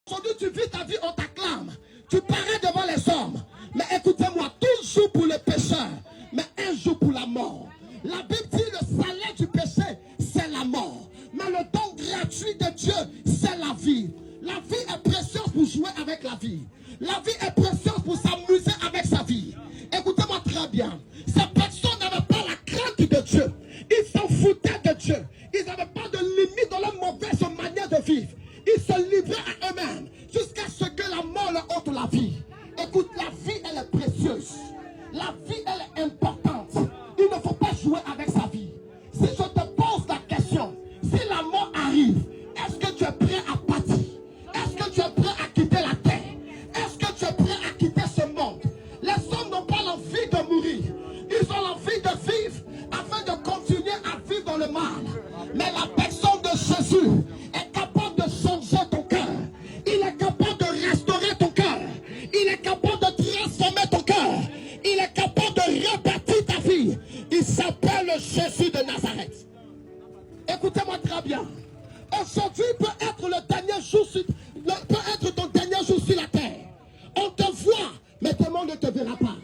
Aujourd'hui, tu vis ta vie, on t'acclame. Tu parais devant les hommes. Mais écoutez-moi, toujours pour le pécheur, mais un jour pour la mort. La Bible dit le salaire du péché, c'est la mort. Mais le don gratuit de Dieu, c'est la vie. La vie est précieuse pour jouer avec la vie. La vie est précieuse pour s'amuser avec sa vie. Écoutez-moi très bien. Ces personnes n'avaient pas la crainte de Dieu. Ils s'en foutaient de Dieu. Ils n'avaient pas de limite dans leur mauvaise manière de vivre. Ils se livraient à eux-mêmes jusqu'à ce que la mort leur ôte la vie. Écoute, la vie, elle est précieuse. La vie, elle est importante. Il ne faut pas jouer avec sa vie. Si je te pose la question, si la mort arrive, est-ce que tu es prêt à partir? Est-ce que tu es prêt à quitter la terre? Est-ce que tu es prêt à quitter ce monde? Les hommes n'ont pas l'envie de mourir. Ils ont l'envie de vivre afin de continuer à vivre dans le mal. Mais la personne de Jésus est capable de changer ton cœur. Il est capable de restaurer ton cœur. Il est capable de transformer ton cœur. Il est capable de rebâtir ta vie. Il s'appelle Jésus de Nazareth. Écoutez-moi très bien. Aujourd'hui peut être le dernier jour, peut être ton dernier jour sur la terre. On te voit, mais tout le monde ne te verra pas.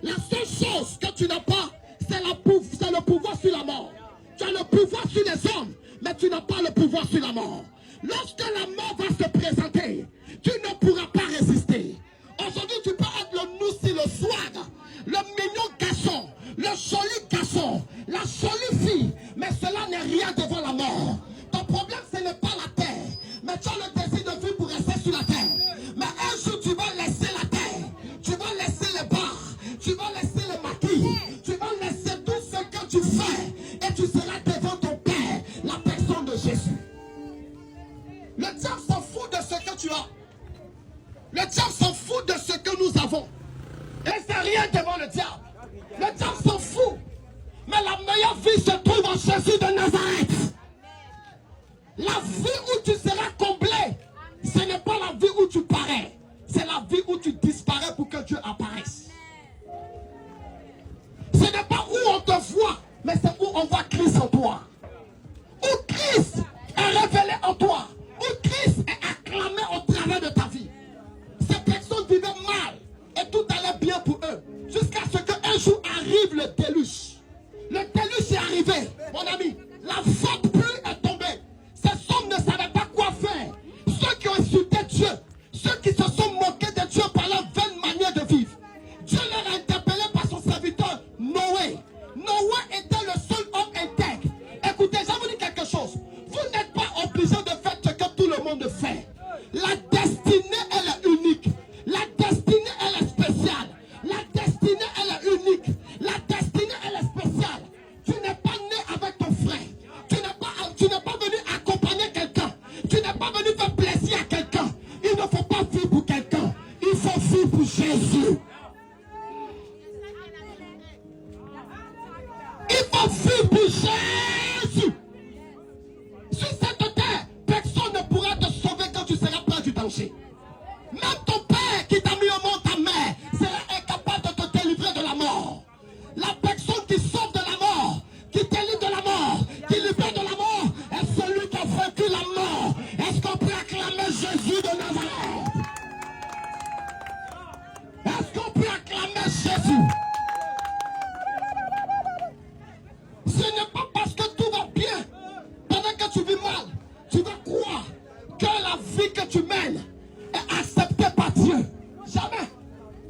La seule chose que tu n'as pas, c'est le pouvoir sur la mort. Tu as le pouvoir sur les hommes, mais tu n'as pas le pouvoir sur la mort. Lorsque la mort va se présenter, tu ne pourras pas résister. Aujourd'hui, tu peux être le noussi, le swag, le mignon garçon, le joli garçon, la jolie fille, mais cela n'est rien devant la mort. Ton problème, ce n'est pas la terre, mais tu as le désir de vivre pour rester sur la terre. Mais un jour, tu vas laisser la terre, tu vas laisser les bars, tu vas laisser les maquis, tu vas laisser tout ce que tu fais, et tu seras devant ton Père, la personne de Jésus. Le diable s'en fout de ce que tu as. Le diable s'en fout de ce que nous avons. Et c'est rien devant le diable. Le diable s'en fout. Mais la meilleure vie se trouve en Jésus de Nazareth. La vie où tu seras comblé, ce n'est pas la vie où tu parais. C'est la vie où tu disparais pour que Dieu apparaisse. Ce n'est pas où on te voit, mais c'est où on voit Christ en toi. Où Christ est révélé en toi. Où Christ est acclamé au travers de ta vie. Ces personnes vivaient mal et tout allait bien pour eux. Jusqu'à ce qu'un jour arrive le déluge. Le déluge est arrivé, mon ami. La forte pluie est tombée. Ces hommes ne savaient pas quoi faire. Ceux qui ont insulté Dieu, ceux qui se sont moqués de Dieu par leur vaine manière de vivre. Dieu leur a interpellé par son serviteur Noé. Noé était le seul homme intègre. Écoutez, je vous dis quelque chose. Vous n'êtes pas obligé de faire ce que tout le monde fait. La destinée, elle est unique. La destinée, elle est spéciale. La destinée, elle est unique. La destinée, elle est spéciale. Tu n'es pas né avec ton frère. Tu n'es pas venu accompagner quelqu'un. Tu n'es pas venu faire plaisir à quelqu'un. Il ne faut pas vivre pour quelqu'un. Il faut vivre pour Jésus. Il faut vivre pour Jésus. Sur cette terre, personne ne pourra te sauver quand tu seras près du danger. Même ton père qui t'a mis au monde, ta mère, sera incapable de te délivrer de la mort. La personne qui sauve de la mort, qui délivre de la mort, qui libère de la mort, est celui qui a vaincu la mort. Est-ce qu'on peut acclamer Jésus de Nazareth? Est-ce qu'on peut acclamer Jésus? Ce n'est pas parce que tout va bien, pendant que tu vis mal, tu vas croire que la vie que tu mènes est acceptée par Dieu. Jamais.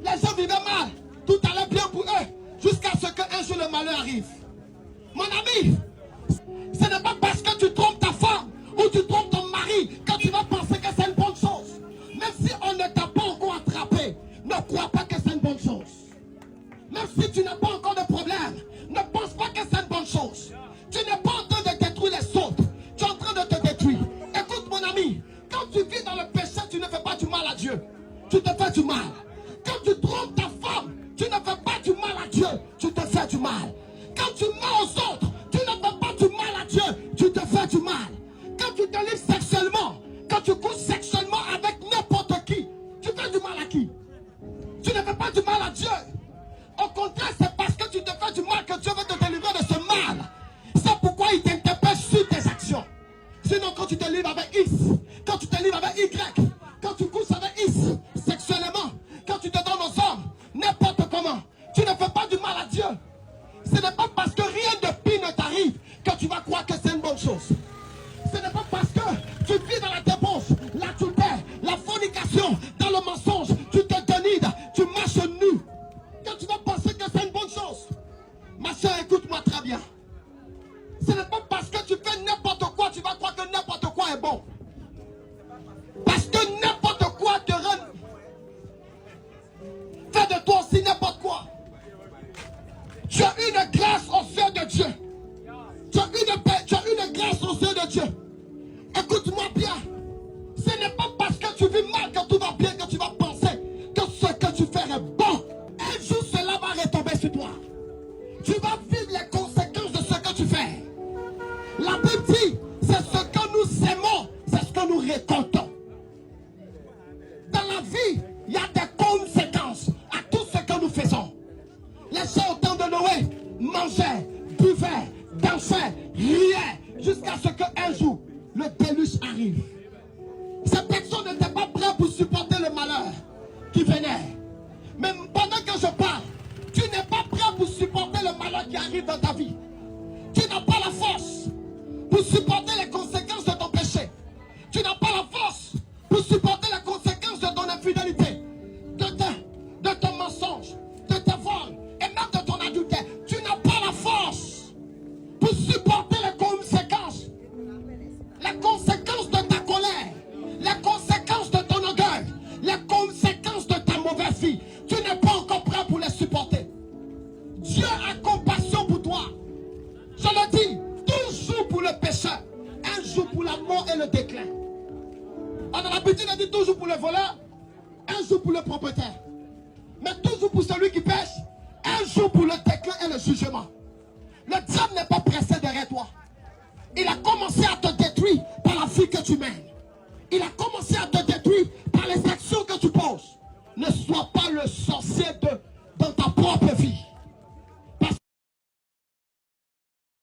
Les gens vivaient mal, tout allait bien pour eux, jusqu'à ce qu'un jour le malheur arrive. Mon ami, ce n'est pas parce que tu trompes ta femme ou tu trompes ton mari que tu vas penser que c'est une bonne chose. Même si on ne t'a pas encore attrapé, ne crois pas que c'est une bonne chose. Même si tu n'as pas encore de problème, ne pense pas que c'est une bonne chose. Tu n'es pas en train de détruire les autres. Tu es en train de te détruire. Écoute mon ami, quand tu vis dans le péché, tu ne fais pas du mal à Dieu. Tu te fais du mal. Quand tu trompes ta femme, tu ne fais pas du mal à Dieu. Tu te fais du mal. Quand tu mens aux autres, tu ne fais pas du mal à Dieu. Tu te fais du mal. Quand tu te livres sexuellement, quand tu couches sexuellement avec n'importe qui, tu fais du mal à qui? Tu ne fais pas du mal à Dieu. Au contraire, c'est parce que tu te fais du mal que Dieu veut te délivrer de ce mal. C'est pourquoi il t'interpelle sur tes actions. Sinon, quand tu te livres avec X, quand tu te livres avec Y, quand vie, il y a des conséquences à tout ce que nous faisons. Les gens au temps de Noé mangeaient, buvaient, dansaient, riaient, jusqu'à ce qu'un jour, le déluge arrive. Ces personnes n'étaient pas prêtes pour supporter le malheur qui venait. Mais pendant que je parle, tu n'es pas prêt pour supporter le malheur qui arrive dans ta vie. Tu n'as pas la force pour supporter les conséquences de ton péché. Tu n'as pas la force pour supporter les conséquences de ton infidélité, de ton mensonge, de tes vols et même de ton adultère. Tu n'as pas la force pour supporter les conséquences. Les conséquences de ta colère, les conséquences de ton orgueil, les conséquences de ta mauvaise vie. Tu n'es pas encore prêt pour les supporter. Dieu a compassion pour toi. Je le dis, toujours pour le pécheur, un jour pour la mort et le déclin. On a l'habitude de dire toujours pour le voleur, un jour pour le propriétaire. Mais toujours pour celui qui pêche, un jour pour le déclin et le jugement. Le diable n'est pas pressé derrière toi. Il a commencé à te détruire par la vie que tu mènes. Il a commencé à te détruire par les actions que tu poses. Ne sois pas le sorcier de